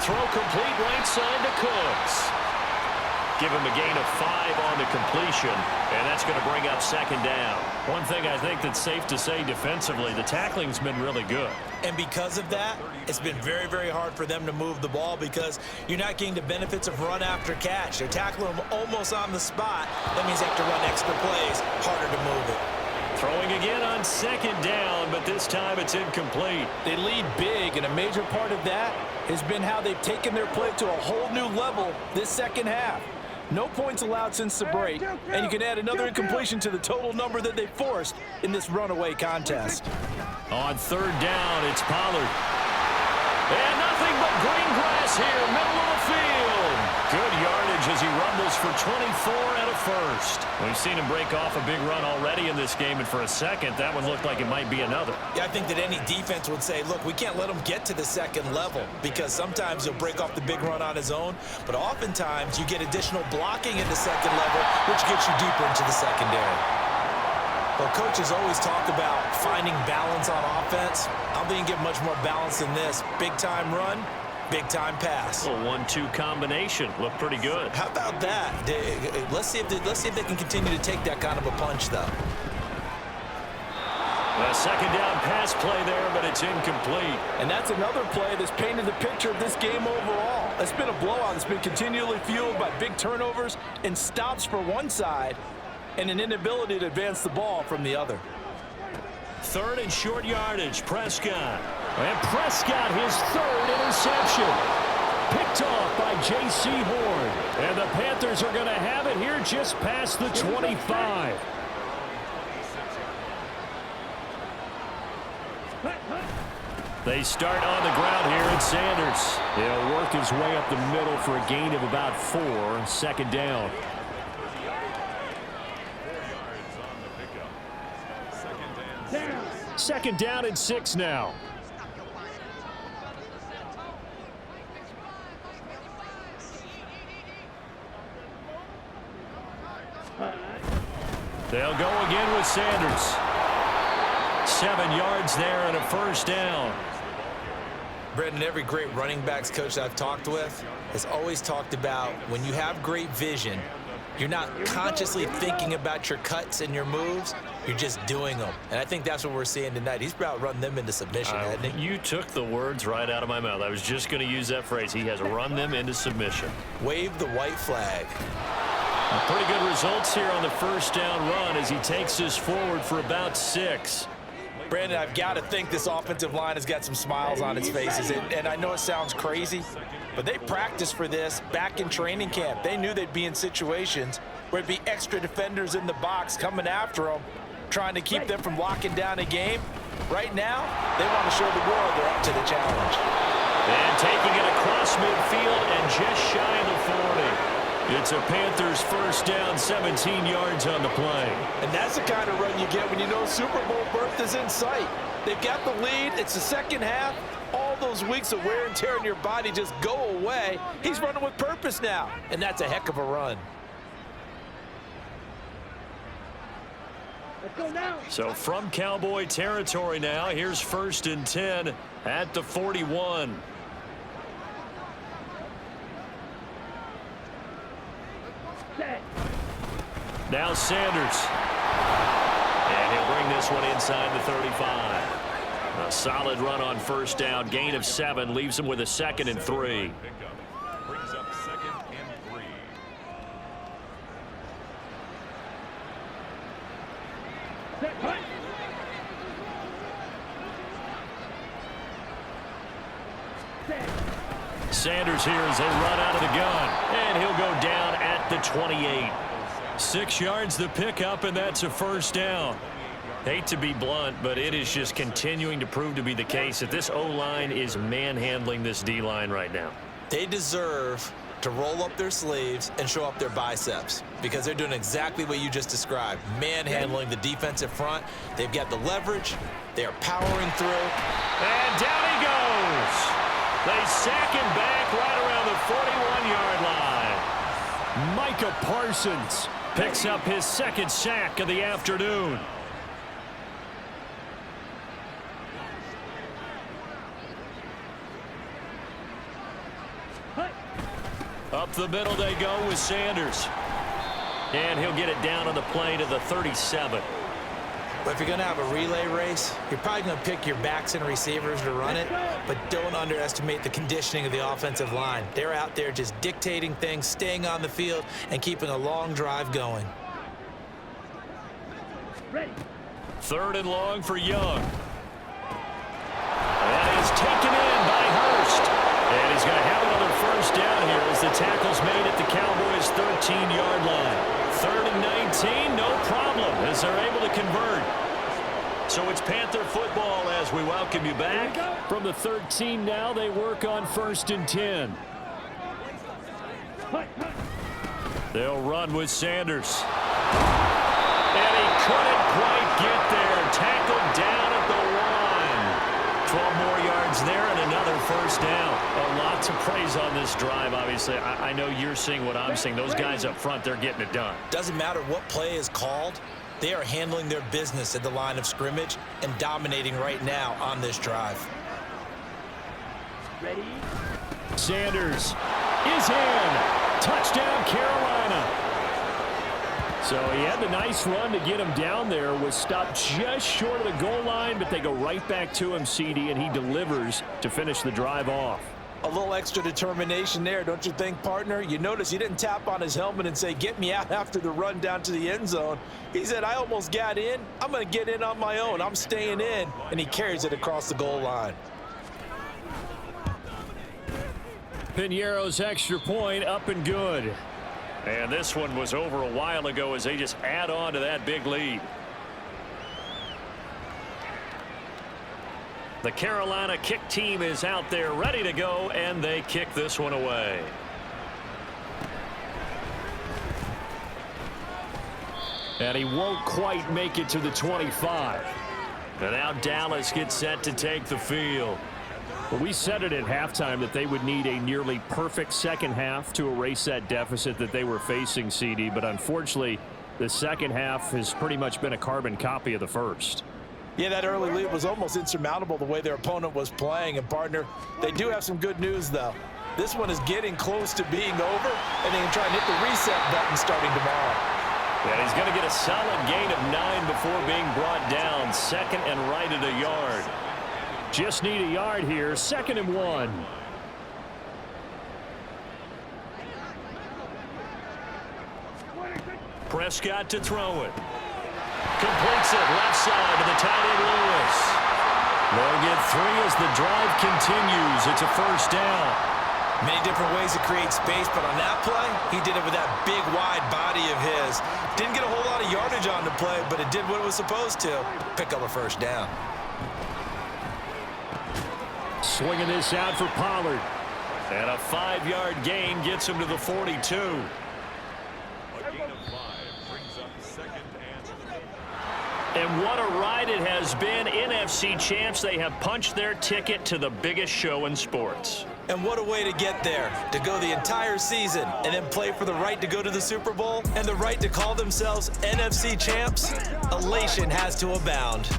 [SPEAKER 3] Throw complete right side to Cooks. Give him a gain of 5 on the completion, and that's going to bring up 2nd down.
[SPEAKER 1] One thing I think that's safe to say defensively, the tackling's been really good.
[SPEAKER 4] And because of that, it's been very, very hard for them to move the ball because you're not getting the benefits of run after catch. They're tackling them almost on the spot. That means they have to run extra plays, harder to move it.
[SPEAKER 3] Throwing again on 2nd down, but this time it's incomplete.
[SPEAKER 4] They lead big, and a major part of that has been how they've taken their play to a whole new level this second half. No points allowed since the break, and you can add another incompletion to the total number that they forced in this runaway contest.
[SPEAKER 3] On 3rd down, it's Pollard. And nothing but green grass here, middle of the field. Good yardage as he rumbles for 24 and a first. We've seen him break off a big run already in this game, and for a second, that one looked like it might be another.
[SPEAKER 4] Yeah, I think that any defense would say, look, we can't let him get to the second level because sometimes he'll break off the big run on his own, but oftentimes you get additional blocking in the second level, which gets you deeper into the secondary. Well, coaches always talk about finding balance on offense. I don't think you can get much more balance than this. Big-time run, big-time pass.
[SPEAKER 3] A 1-2 combination. Looked pretty good.
[SPEAKER 4] How about that? Let's see if they can continue to take that kind of a punch, though.
[SPEAKER 3] A second down pass play there, but it's incomplete.
[SPEAKER 4] And that's another play that's painted the picture of this game overall. It's been a blowout that's been continually fueled by big turnovers and stops for one side and an inability to advance the ball from the other.
[SPEAKER 3] Third and short yardage, Prescott.
[SPEAKER 1] And Prescott, his third interception. Picked off by J.C. Horn. And the Panthers are going to have it here just past the 25. They start on the ground here, and Sanders. He'll work his way up the middle for a gain of about 4. Second down. Second down and 6 now. They'll go again with Sanders. 7 yards there and a first down.
[SPEAKER 4] Brendan, every great running backs coach I've talked with has always talked about when you have great vision, you're not consciously thinking about your cuts and your moves. You're just doing them. And I think that's what we're seeing tonight. He's about run them into submission, hasn't he?
[SPEAKER 3] You took the words right out of my mouth. I was just going to use that phrase. He has run them into submission.
[SPEAKER 4] Wave the white flag.
[SPEAKER 3] Pretty good results here on the first down run as he takes this forward for about 6.
[SPEAKER 4] Brandon, I've got to think this offensive line has got some smiles on its faces. And I know it sounds crazy, but they practiced for this back in training camp. They knew they'd be in situations where it'd be extra defenders in the box coming after them, trying to keep them from locking down a game. Right now, they want to show the world they're up to the challenge.
[SPEAKER 3] And taking it across midfield and just shy of the 40. It's a Panthers first down, 17 yards on the play.
[SPEAKER 4] And that's the kind of run you get when you know Super Bowl berth is in sight. They've got the lead. It's the second half. All those weeks of wear and tear in your body just go away. He's running with purpose now, and that's a heck of a run.
[SPEAKER 1] Let's go now.
[SPEAKER 3] So from Cowboy territory now, here's 1st and 10 at the 41. Now Sanders. And he'll bring this one inside the 35. A solid run on first down. Gain of 7 leaves him with a 2nd and 3.
[SPEAKER 5] Brings up 2nd and 3.
[SPEAKER 3] Sanders here as they run out of the gun. And he'll go down at the 28. 6 yards the pickup, and that's a first down. Hate to be blunt, but it is just continuing to prove to be the case that this O-line is manhandling this D-line right now.
[SPEAKER 4] They deserve to roll up their sleeves and show up their biceps because they're doing exactly what you just described, manhandling the defensive front. They've got the leverage. They are powering through.
[SPEAKER 3] And down he goes. They sack him back right around the 41-yard line.
[SPEAKER 1] Micah Parsons picks up his 2nd sack of the afternoon.
[SPEAKER 3] Up the middle they go with Sanders. And he'll get it down on the play to the 37.
[SPEAKER 4] But if you're going to have a relay race, you're probably going to pick your backs and receivers to run it, but don't underestimate the conditioning of the offensive line. They're out there just dictating things, staying on the field, and keeping a long drive going.
[SPEAKER 3] 3rd and long for Young. That is taken in by Hurst. And he's going to have another first down here as the tackle's made at the Cowboys' 13-yard line. 3rd and 19, no problem, as they're able to convert. So it's Panther football as we welcome you back.
[SPEAKER 1] From the 13 now, they work on 1st and 10.
[SPEAKER 3] They'll run with Sanders. And he couldn't quite get there. Tackled down at the 1. 12 more yards there and another first down. A lot to praise on this drive, obviously. I know you're seeing what I'm seeing. Those guys up front, they're getting it done.
[SPEAKER 4] Doesn't matter what play is called. They are handling their business at the line of scrimmage and dominating right now on this drive.
[SPEAKER 1] Ready? Sanders is in. Touchdown, Carolina. So he had the nice run to get him down there, was stopped just short of the goal line, but they go right back to him, CD, and he delivers to finish the drive off.
[SPEAKER 4] A little extra determination there, don't you think, partner? You notice he didn't tap on his helmet and say, get me out after the run down to the end zone. He said, I almost got in. I'm going to get in on my own. I'm staying in. And he carries it across the goal line.
[SPEAKER 1] Piñeiro's extra point up and good.
[SPEAKER 3] And this one was over a while ago as they just add on to that big lead. The Carolina kick team is out there ready to go, and they kick this one away.
[SPEAKER 1] And he won't quite make it to the 25.
[SPEAKER 3] And now Dallas gets set to take the field.
[SPEAKER 1] Well, we said it at halftime that they would need a nearly perfect second half to erase that deficit that they were facing, CD. But unfortunately, the second half has pretty much been a carbon copy of the first.
[SPEAKER 4] Yeah, that early lead was almost insurmountable the way their opponent was playing. And, partner, they do have some good news, though. This one is getting close to being over, and they can try and hit the reset button starting tomorrow.
[SPEAKER 3] And he's going to get a solid gain of 9 before being brought down. Second and right at a yard.
[SPEAKER 1] Just need a yard here. 2nd and 1.
[SPEAKER 3] Prescott to throw it. Completes it left side to the tight end Lewis. They'll get 3 as the drive continues. It's a first down.
[SPEAKER 4] Many different ways to create space, but on that play, he did it with that big, wide body of his. Didn't get a whole lot of yardage on the play, but it did what it was supposed to. Pick up a first down.
[SPEAKER 1] Swinging this out for Pollard.
[SPEAKER 3] And a 5-yard gain gets him to the 42.
[SPEAKER 5] A gain of 5 brings up 2nd and 3.
[SPEAKER 3] And what a ride it has been. NFC champs, they have punched their ticket to the biggest show in sports.
[SPEAKER 4] And what a way to get there, to go the entire season and then play for the right to go to the Super Bowl and the right to call themselves NFC champs. Elation has to abound.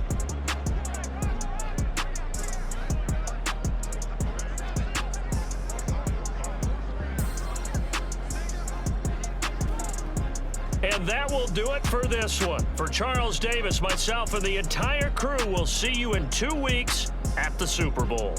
[SPEAKER 3] And that will do it for this one. For Charles Davis, myself, and the entire crew, we'll see you in 2 weeks at the Super Bowl.